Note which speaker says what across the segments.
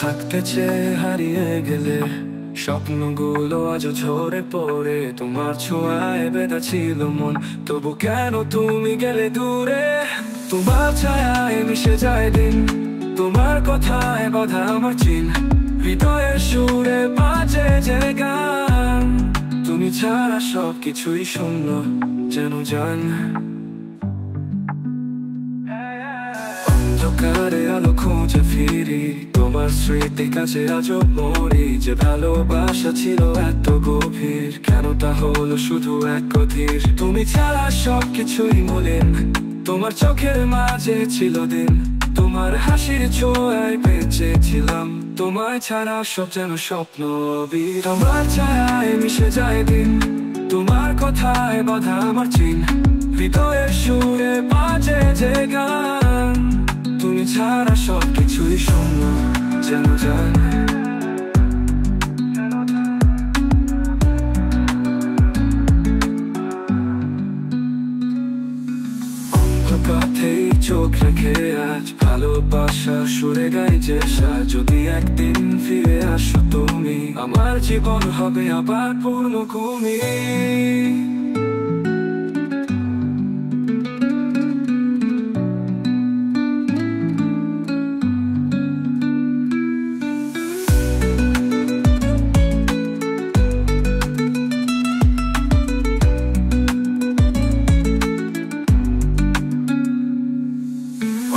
Speaker 1: থাকতে চেয়ে হারিয়ে গেলে, স্বপ্নগুলো আজ ঝরে পড়ে। তোমার ছোঁয়ায় বেঁধা ছিল মন, তবু কেন তুমি গেলে দূরে? তোমার ছায়ায় মিশে যায় দিন, তোমার কথায় বাঁধা আমার চিন, হৃদয়ের সুরে বাজে যে গান। তুমি ছাড়া সবকিছুই শূন্য যেন জান। অন্ধকারে আলো খুঁজে ফিরি, তোমার স্মৃতির কাছে আজও মরি। যে ভালোবাসা ছিল এত গভীর, কেন তা হলো শুধু এক অধীর? তুমি ছাড়া সবকিছুই মলিন, তোমার চোখের মাঝে ছিল দিন, তোমার হাসির ছোঁয়ায় বেঁচেছিলাম। তোমায় ছাড়া সব যেন স্বপ্ন অবির। তোমার ছায়ায় মিশে যায় দিন, তোমার কথায় বাঁধা আমার চিন, হৃদয়ের সুরে বাজে যে গান। তুমি ছাড়া সবকিছুই শূন্য যেন জান। পথেই চোখ রেখে আজ ভালোবাসা সুরে গাই যে সাজ। যদি একদিন ফিরে আসো তুমি, আমার জীবন হবে আবার পূর্ণভূমি।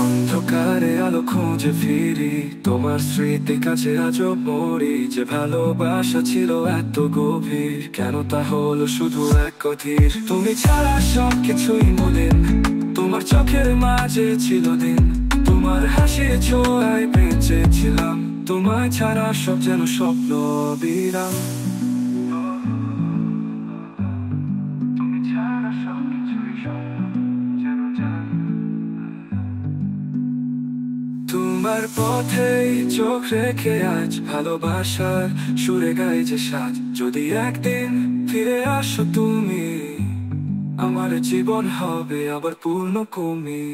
Speaker 1: অন্ধকারে আলো খুঁজে ফিরি, তোমার স্মৃতির কাছে আজও মরি। যে ভালোবাসা ছিল এত গভীর, কেন তা হলো শুধু এক অধীর? তুমি ছাড়া সবকিছুই মলিন, তোমার চোখের মাঝে ছিল দিন, তোমার হাসির ছোঁয়ায় বেঁচেছিলাম। তোমায় ছাড়া সব যেন স্বপ্ন বিরাম। তুমি ছাড়া সবকিছুই যেন জান। তোমার পথেই চোখ রেখে আজ ভালোবাসার সুরে গাই যে সাজ। যদি একদিন ফিরে আসো তুমি, আমার জীবন হবে আবার পূর্ণভূমি।